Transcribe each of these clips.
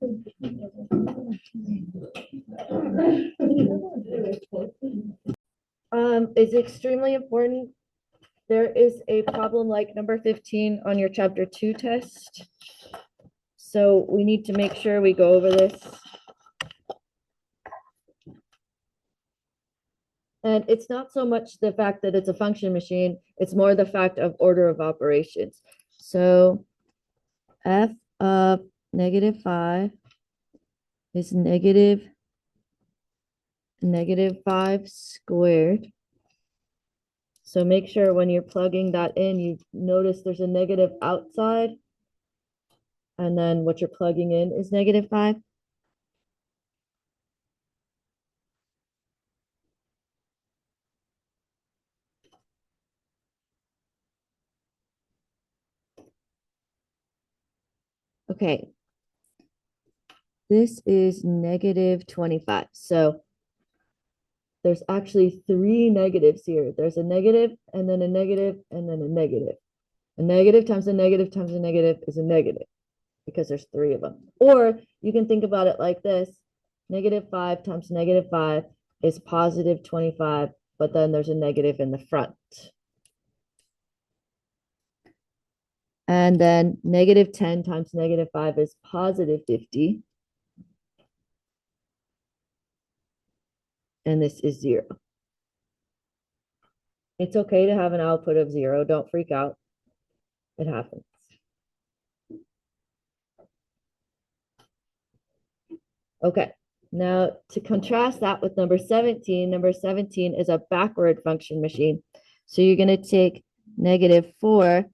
Is extremely important. There is a problem like number 15 on your chapter 2 test. So we need to make sure we go over this. And it's not so much the fact that it's a function machine, it's more the fact of order of operations. So f of -5 is -5 squared. So make sure when you're plugging that in, you notice there's a negative outside. And then what you're plugging in is -5. Okay. This is -25. So there's actually 3 negatives here. There's a negative, and then a negative, and then a negative. A negative times a negative times a negative is a negative because there's 3 of them. Or you can think about it like this. -5 times -5 is +25, but then there's a negative in the front. And then -10 times -5 is +50. And this is 0. It's okay to have an output of 0. Don't freak out. It happens. Okay, now to contrast that with number 17 is a backward function machine. So you're going to take -4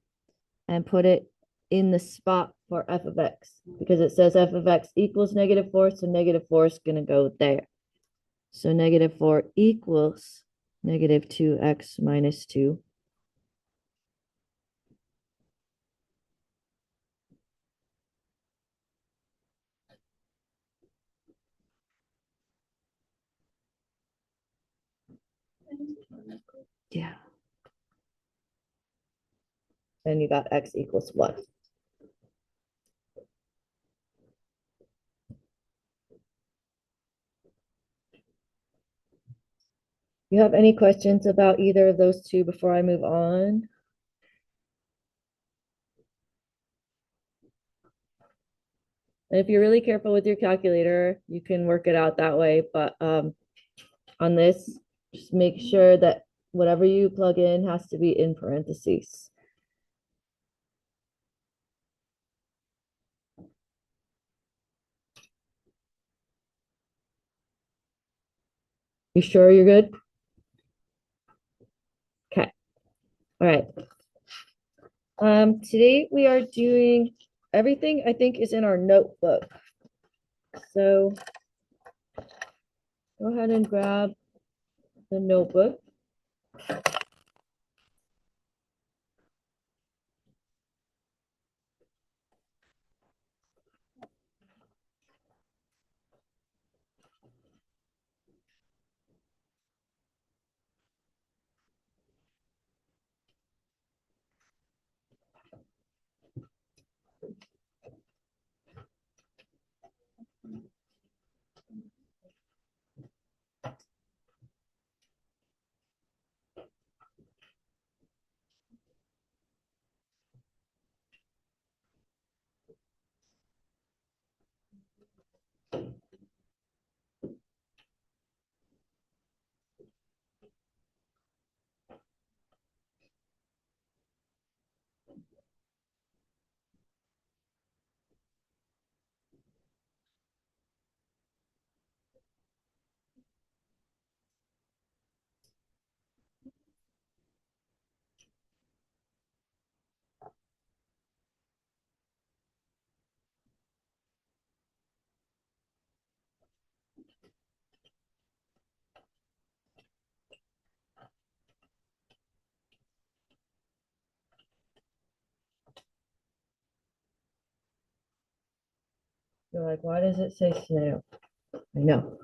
and put it in the spot for f of x because it says f of x equals -4, so -4 is going to go there. So -4 equals -2x minus 2. Yeah. And you got x equals 1. You have any questions about either of those two before I move on? And if you're really careful with your calculator, you can work it out that way. But on this, just make sure that whatever you plug in has to be in parentheses. You sure you're good? Okay. All right. Today we are doing everything I think is in our notebook. So go ahead and grab the notebook. You're like, why does it say snail? I know.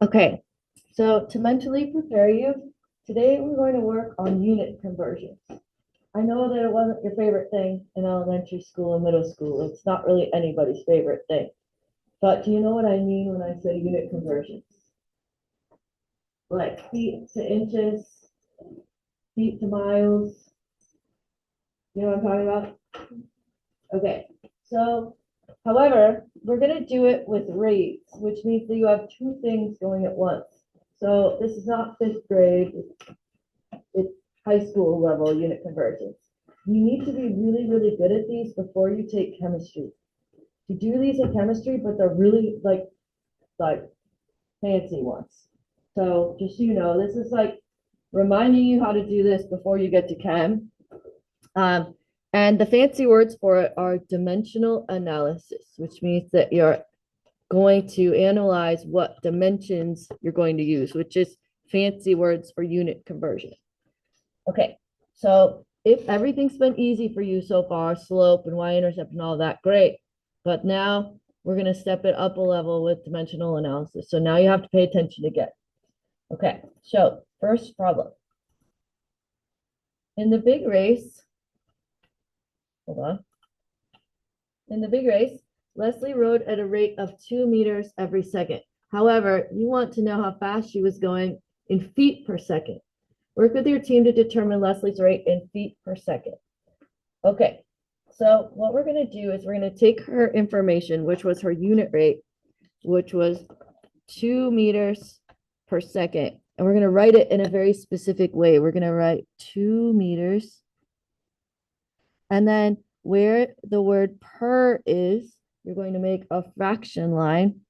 Okay, so to mentally prepare you, today we're going to work on unit conversions. I know that it wasn't your favorite thing in elementary school and middle school. It's not really anybody's favorite thing. But do you know what I mean when I say unit conversions? Like feet to inches, feet to miles. You know what I'm talking about? Okay, so however, we're going to do it with rates, which means that you have two things going at once. So this is not fifth grade, it's high school level unit conversions. You need to be really, really good at these before you take chemistry. You do these in chemistry, but they're really like fancy ones. So just so you know, this is like reminding you how to do this before you get to chem. Um, and the fancy words for it are dimensional analysis, which means that you're going to analyze what dimensions you're going to use, which is fancy words for unit conversion. Okay, so if everything's been easy for you so far, slope and y-intercept and all that, great. But now we're going to step it up a level with dimensional analysis. So now you have to pay attention again. Okay, so first problem. In the big race, hold on. In the big race, Leslie rode at a rate of 2 meters every second. However, you want to know how fast she was going in feet per second. Work with your team to determine Leslie's rate in feet per second. Okay, so what we're going to do is we're going to take her information, which was her unit rate, which was 2 meters per second, and we're going to write it in a very specific way. We're going to write 2 meters, and then where the word per is, you're going to make a fraction line,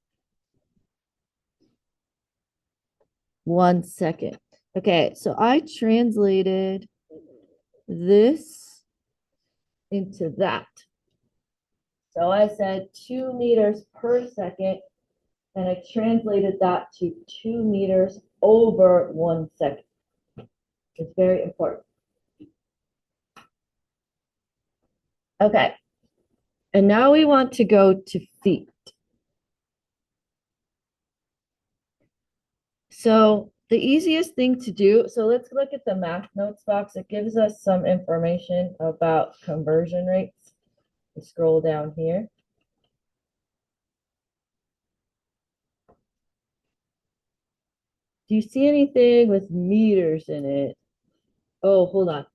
1 second. Okay, so I translated this into that. So I said 2 meters per second, and I translated that to 2 meters over 1 second. It's very important. Okay, and now we want to go to feet. So the easiest thing to do, so let's look at the math notes box. It gives us some information about conversion rates. We scroll down here. Do you see anything with meters in it? Oh, hold on.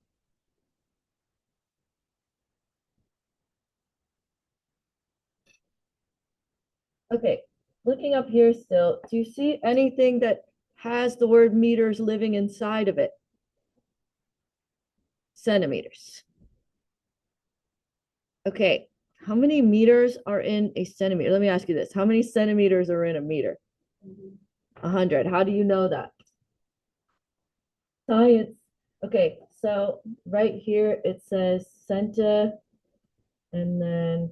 Okay, looking up here still, do you see anything that has the word meters living inside of it? Centimeters. Okay, how many meters are in a centimeter? Let me ask you this. How many centimeters are in a meter? 100. How do you know that? Science. Okay, so right here it says centa and then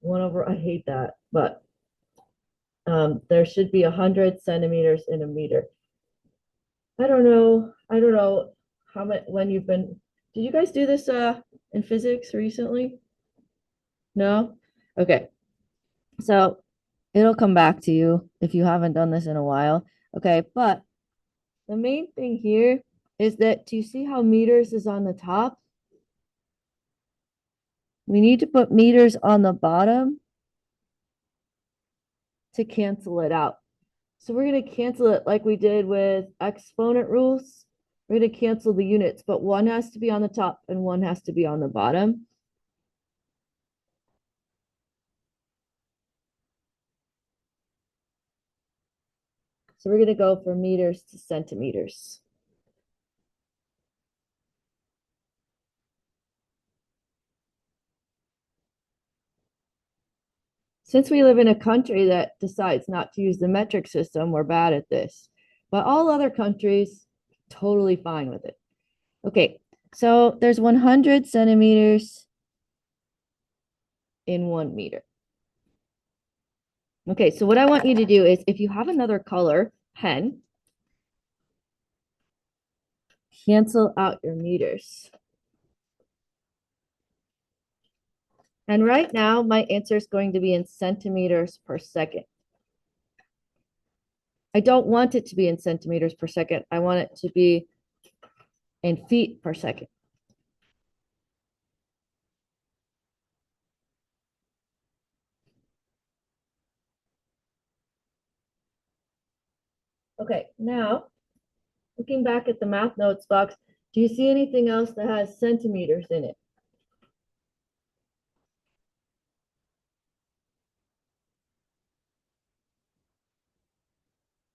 1 over, I hate that, but there should be 100 centimeters in a meter. I don't know. I don't know how much when you've been. Did you guys do this in physics recently? No? Okay. So it'll come back to you if you haven't done this in a while. Okay, but the main thing here is that do you see how meters is on the top? We need to put meters on the bottom to cancel it out. So we're going to cancel it like we did with exponent rules. We're going to cancel the units, but one has to be on the top and one has to be on the bottom. So we're going to go from meters to centimeters. Since we live in a country that decides not to use the metric system, we're bad at this. But all other countries, totally fine with it. Okay, so there's 100 centimeters in 1 meter. Okay, so what I want you to do is if you have another color pen, cancel out your meters. And right now, my answer is going to be in centimeters per second. I don't want it to be in centimeters per second. I want it to be in feet per second. Okay, now looking back at the math notes box, do you see anything else that has centimeters in it?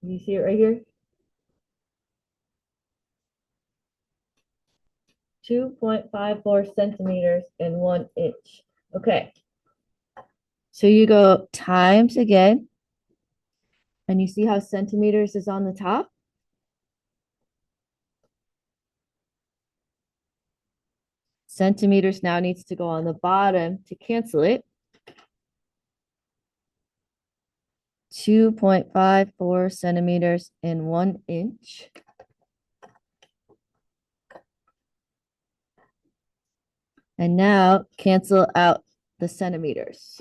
You see it right here? 2.54 centimeters in 1 inch. Okay. So you go times again, and you see how centimeters is on the top? Centimeters now needs to go on the bottom to cancel it. 2.54 centimeters in 1 inch. And now cancel out the centimeters.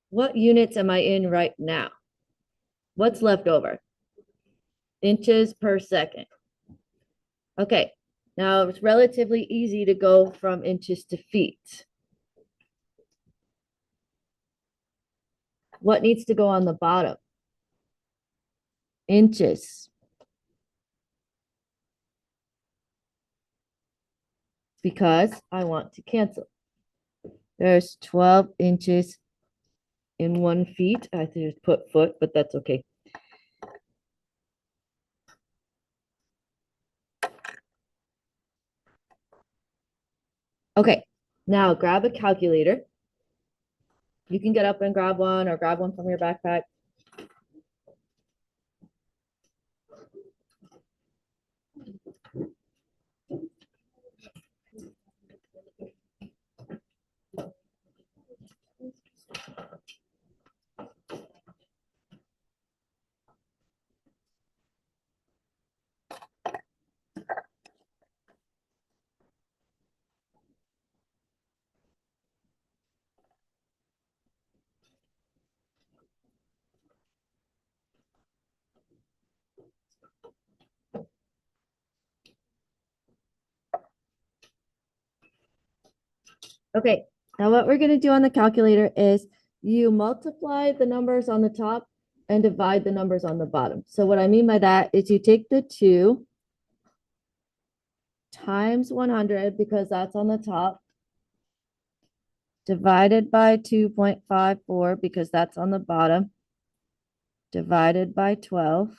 What units am I in right now? What's left over? Inches per second. Okay, now it's relatively easy to go from inches to feet. What needs to go on the bottom? Inches. Because I want to cancel. There's 12 inches in 1 feet. I have to just put foot, but that's okay. Okay, now grab a calculator. You can get up and grab one or grab one from your backpack. Okay, now what we're going to do on the calculator is you multiply the numbers on the top and divide the numbers on the bottom. So what I mean by that is you take the 2 times 100, because that's on the top, divided by 2.54, because that's on the bottom, divided by 12.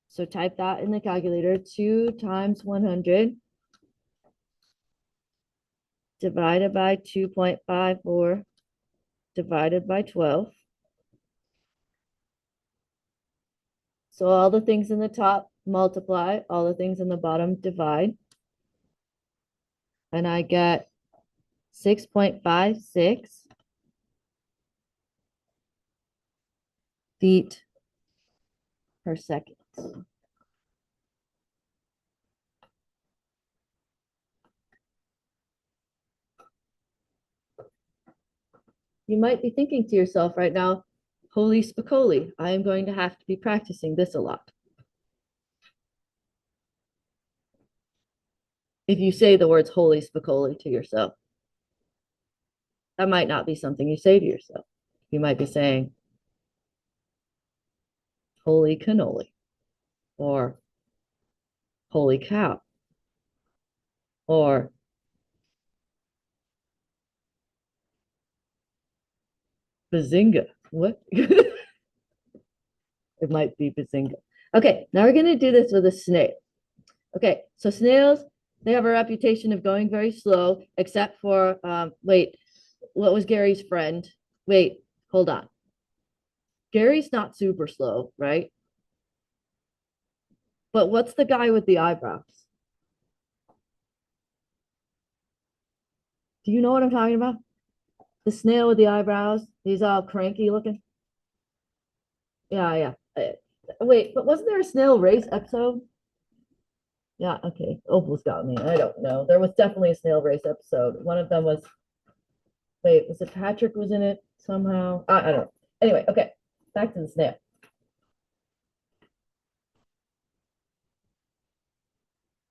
So type that in the calculator, 2 times 100 divided by 2.54 divided by 12. So all the things in the top multiply, all the things in the bottom divide. And I get 6.56 feet per second. You might be thinking to yourself right now, holy spicoli, I am going to have to be practicing this a lot. If you say the words holy spicoli to yourself, that might not be something you say to yourself. You might be saying, holy cannoli, or holy cow, or bazinga. What? It might be bazinga. Okay, now we're going to do this with a snail. Okay, so snails, they have a reputation of going very slow, except for, wait, what was Gary's friend? Wait, hold on. Gary's not super slow, right? But what's the guy with the eyebrows? Do you know what I'm talking about? The snail with the eyebrows. He's all cranky looking. Yeah, yeah. Wait, but wasn't there a snail race episode? Yeah, okay. Opal's got me. I don't know. There was definitely a snail race episode. One of them was, wait, was it Patrick was in it somehow? I don't know. Anyway, okay. back to the snail.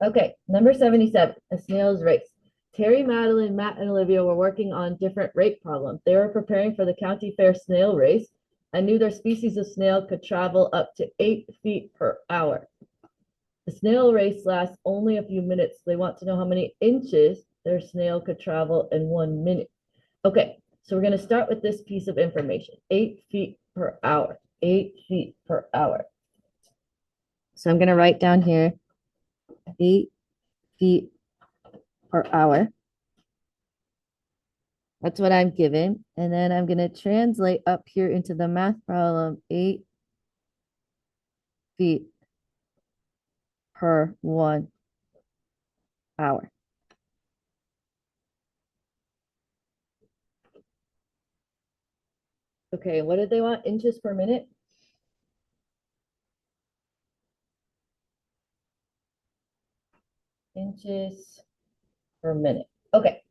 Okay, number 77, a snail's race. Terry, Madeline, Matt, and Olivia were working on different rate problems. They were preparing for the county fair snail race and knew their species of snail could travel up to 8 feet per hour. The snail race lasts only a few minutes. They want to know how many inches their snail could travel in 1 minute. Okay, so we're going to start with this piece of information, 8 feet per hour, 8 feet per hour. So I'm going to write down here 8 feet per hour. That's what I'm given. And then I'm going to translate up here into the math problem, 8 feet per 1 hour. Okay, what did they want? Inches per minute? Inches per minute. Okay.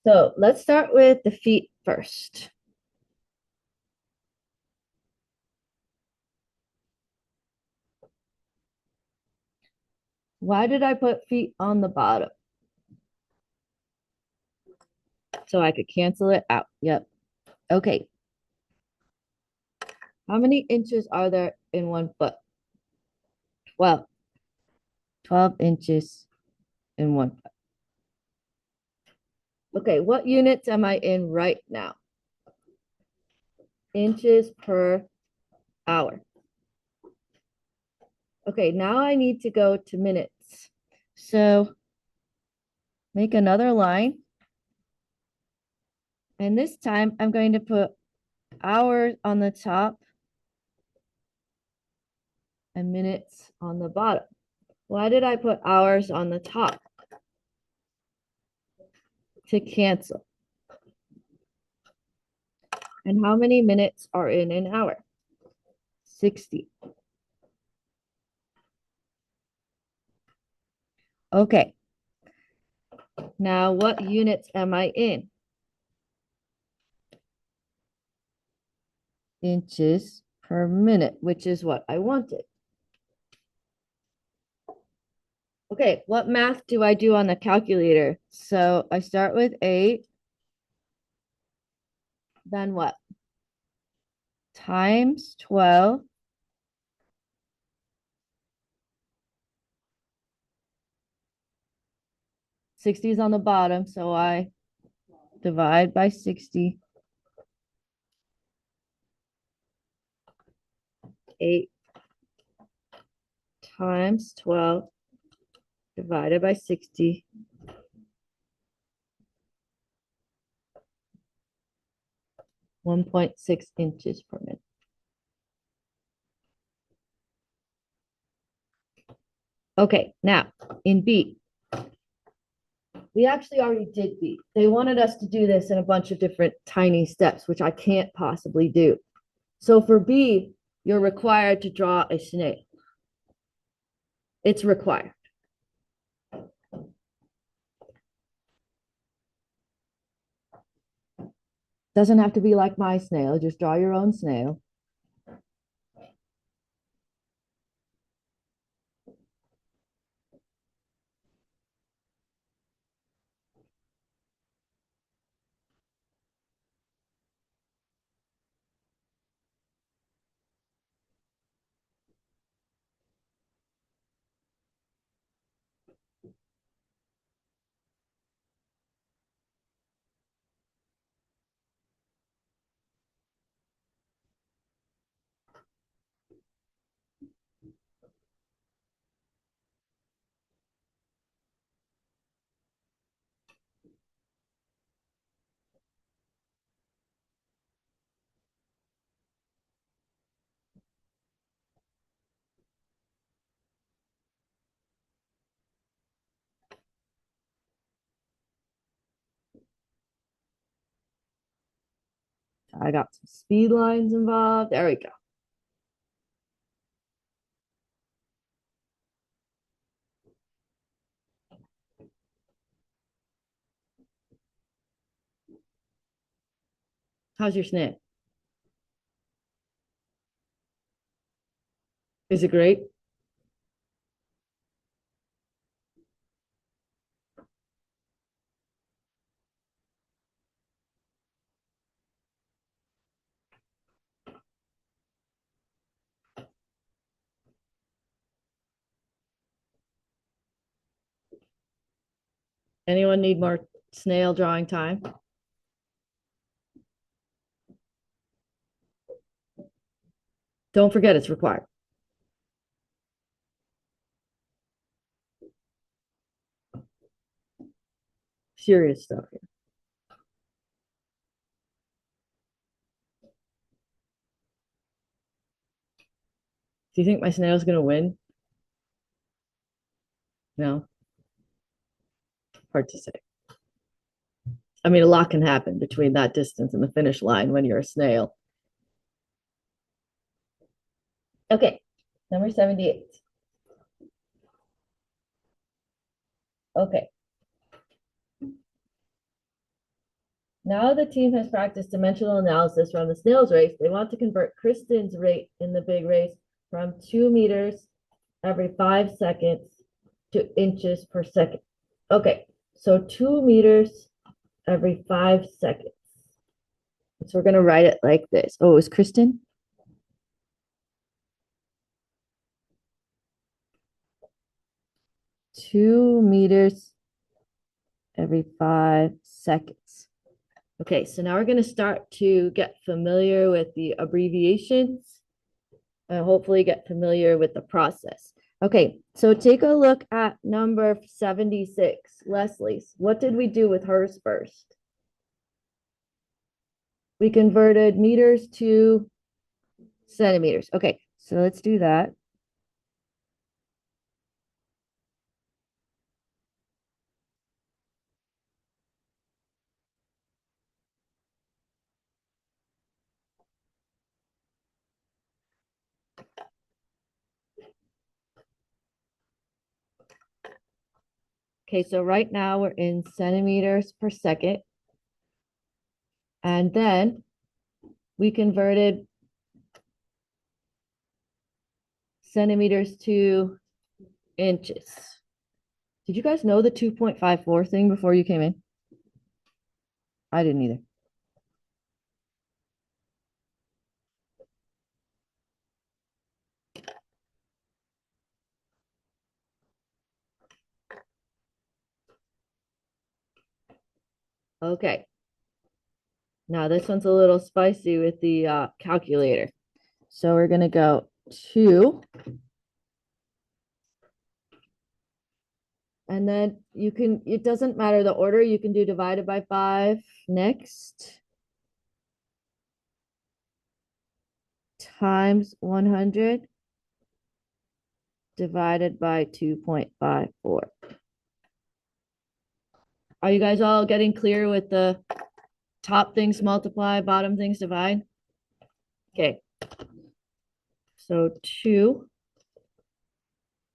So let's start with the feet first. Why did I put feet on the bottom? So I could cancel it out. Yep. Okay. How many inches are there in 1 foot? 12. 12 inches in 1 foot. Okay, what units am I in right now? Inches per hour. Okay, now I need to go to minutes. So make another line. And this time I'm going to put hours on the top and minutes on the bottom. Why did I put hours on the top? To cancel. And how many minutes are in an hour? 60. Okay. Now what units am I in? Inches per minute, which is what I wanted. Okay, what math do I do on the calculator? So I start with 8. Then what? Times 12. Sixty is on the bottom, so I divide by 60. 8 times 12 divided by 60. 1.6 inches per minute. Okay, now in B, we actually already did B. They wanted us to do this in a bunch of different tiny steps, which I can't possibly do. So for B, you're required to draw a snail. It's required. Doesn't have to be like my snail. Just draw your own snail. I got some speed lines involved. There we go. How's your snail? Is it great? Anyone need more snail drawing time? Don't forget it's required. Serious stuff here. Do you think my snail's gonna win? No, hard to say. I mean, a lot can happen between that distance and the finish line when you're a snail. Okay, number 78. Okay. Now the team has practiced dimensional analysis from the snail's race. They want to convert Kristen's rate in the big race from 2 meters every 5 seconds to inches per second. Okay, so 2 meters every 5 seconds. So we're going to write it like this. Oh, is Kristen? Two meters every 5 seconds. Okay, so now we're going to start to get familiar with the abbreviations and hopefully get familiar with the process. Okay, so take a look at number 76, Leslie's. What did we do with hers first? We converted meters to centimeters. Okay, so let's do that. Okay, so right now we're in centimeters per second. And then we converted centimeters to inches. Did you guys know the 2.54 thing before you came in? I didn't either. Okay. Now this one's a little spicy with the calculator. So we're going to go 2. And then you can, it doesn't matter the order, you can do divided by 5 next. Times 100 divided by 2.54. Are you guys all getting clear with the top things multiply, bottom things divide? Okay. So 2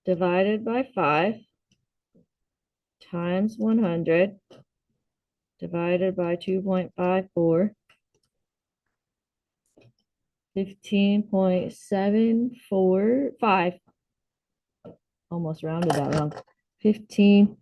divided by 5 times 100 divided by 2.54, 15.745. Almost rounded that wrong. 15.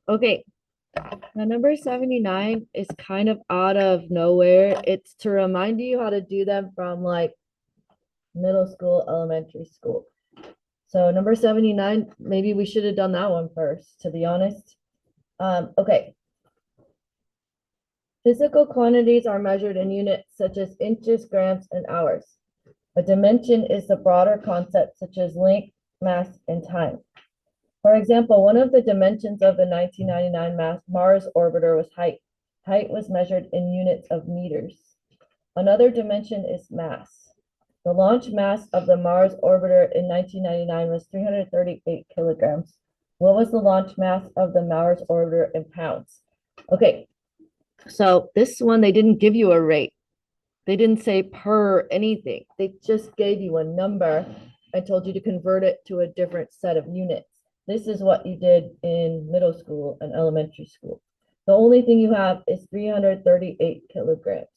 Okay, now number 79 is kind of out of nowhere. It's to remind you how to do them from like middle school, elementary school. So number 79, maybe we should have done that one first, to be honest. Okay. Physical quantities are measured in units such as inches, grams, and hours. A dimension is the broader concept such as length, mass, and time. For example, one of the dimensions of the 1999 Mars orbiter was height. Height was measured in units of meters. Another dimension is mass. The launch mass of the Mars orbiter in 1999 was 338 kilograms. What was the launch mass of the Mars orbiter in pounds? Okay, so this one, they didn't give you a rate. They didn't say per anything. They just gave you a number and told you to convert it to a different set of units. This is what you did in middle school and elementary school. The only thing you have is 338 kilograms.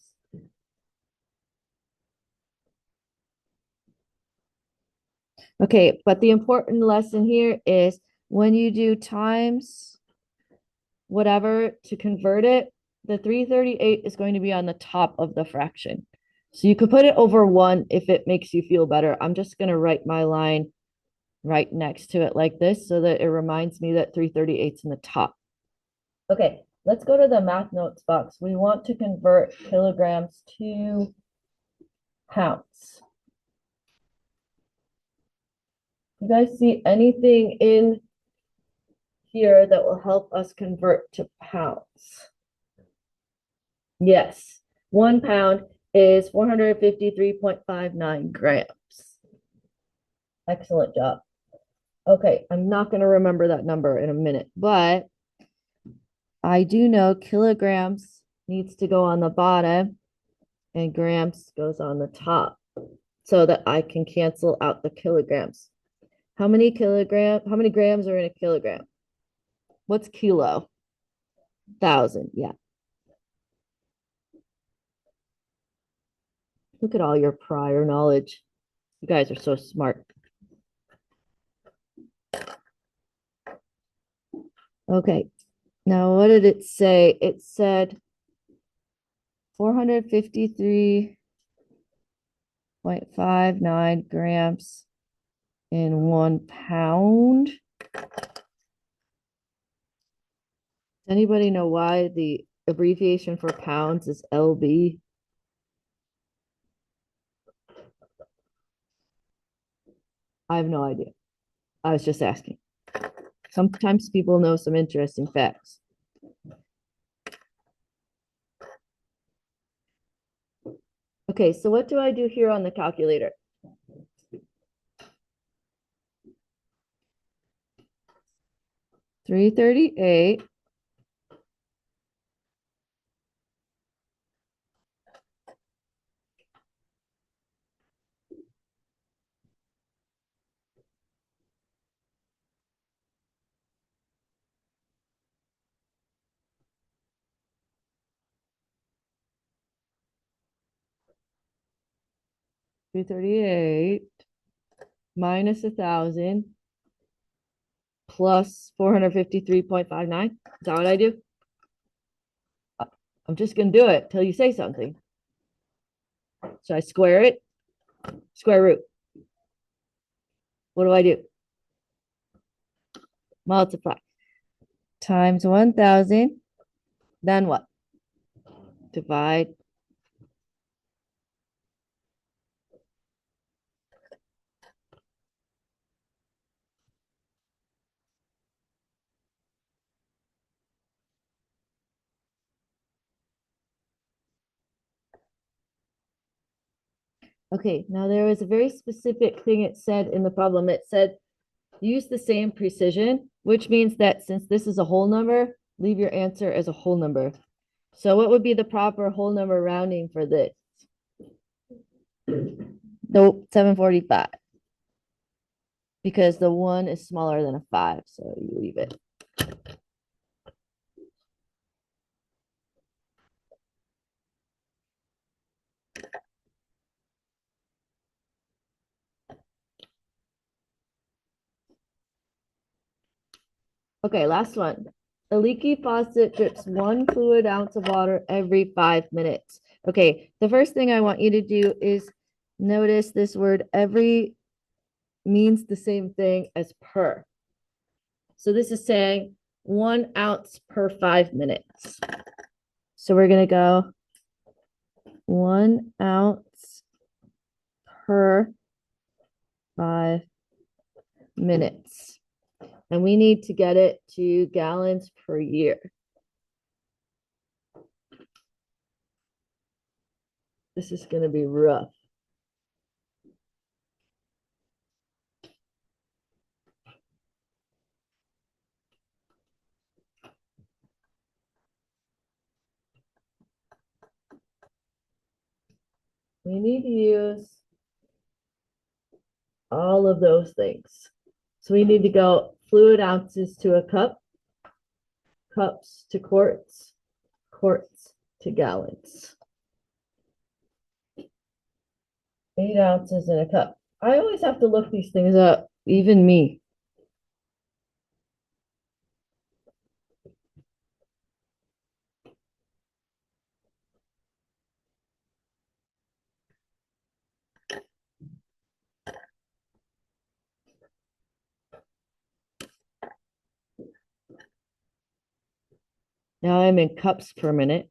Okay, but the important lesson here is when you do times whatever to convert it, the 338 is going to be on the top of the fraction. So you could put it over 1 if it makes you feel better. I'm just going to write my line right next to it like this so that it reminds me that 338 is in the top. Okay, let's go to the math notes box. We want to convert kilograms to pounds. You guys see anything in here that will help us convert to pounds? Yes, 1 pound is 453.59 grams. Excellent job. Okay, I'm not going to remember that number in a minute, but I do know kilograms needs to go on the bottom and grams goes on the top so that I can cancel out the kilograms. How many grams are in a kilogram? What's kilo? 1,000, yeah. Look at all your prior knowledge. You guys are so smart. Okay, now what did it say? It said 453.59 grams in 1 pound. Anybody know why the abbreviation for pounds is LB? I have no idea. I was just asking. Sometimes people know some interesting facts. Okay, so what do I do here on the calculator? $338 338 minus 1,000 plus 453.59. Is that what I do? I'm just going to do it till you say something. So I square it, square root. What do I do? Multiply. Times 1,000. Then what? Divide. Okay, now there was a very specific thing it said in the problem. It said use the same precision, which means that since this is a whole number, leave your answer as a whole number. So what would be the proper whole number rounding for this? Nope, 745. Because the 1 is smaller than a 5, so you leave it. Okay, last one. A leaky faucet drips 1 fluid ounce of water every 5 minutes. Okay, the first thing I want you to do is notice this word every means the same thing as per. So this is saying 1 ounce per 5 minutes. So we're going to go 1 ounce per 5 minutes. And we need to get it to gallons per year. This is going to be rough. We need to use all of those things. So we need to go fluid ounces to a cup, cups to quarts, quarts to gallons. 8 ounces in a cup. I always have to look these things up, even me. Now I'm in cups per minute.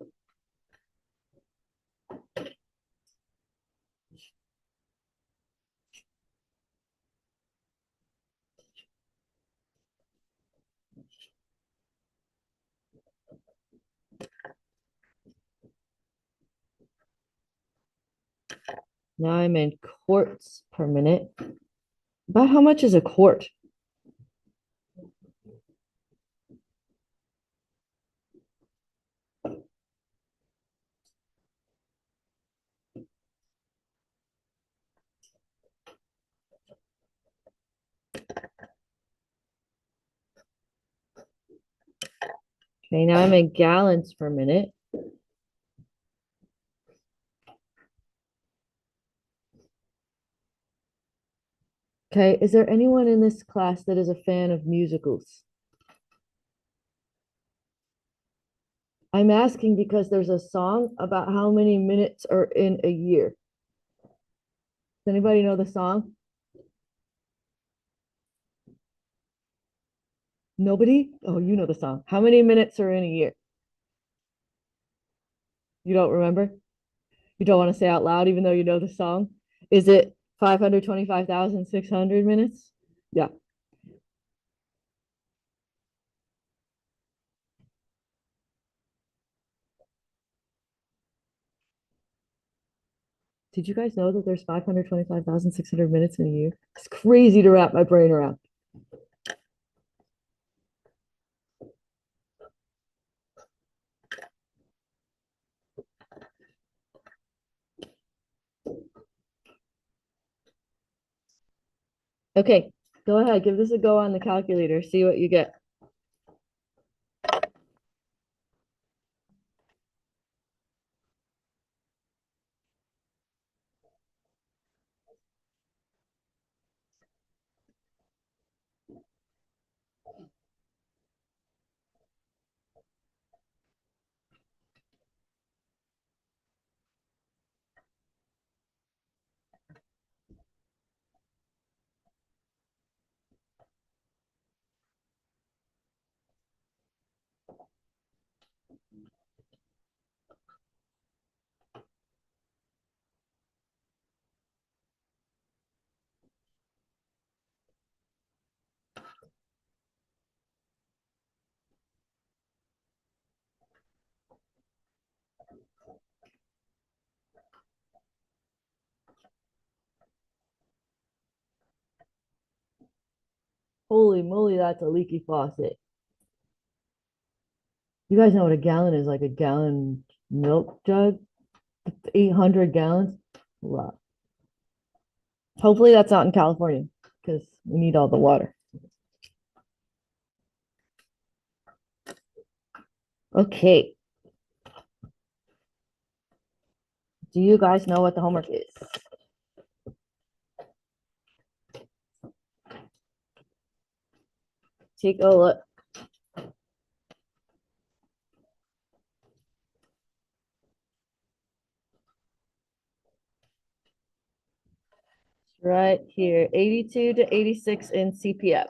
Now I'm in quarts per minute. About how much is a quart? Okay, now I'm in gallons per minute. Okay, is there anyone in this class that is a fan of musicals? I'm asking because there's a song about how many minutes are in a year. Does anybody know the song? Nobody? Oh, you know the song. How many minutes are in a year? You don't remember? You don't want to say out loud, even though you know the song? Is it 525,600 minutes? Yeah. Did you guys know that there's 525,600 minutes in a year? It's crazy to wrap my brain around. Okay, go ahead. Give this a go on the calculator. See what you get. Holy moly, that's a leaky faucet. You guys know what a gallon is, like a gallon milk jug? 800 gallons? A lot. Hopefully that's not in California because we need all the water. Okay. Do you guys know what the homework is? Take a look. right here, 82 to 86 in CPM.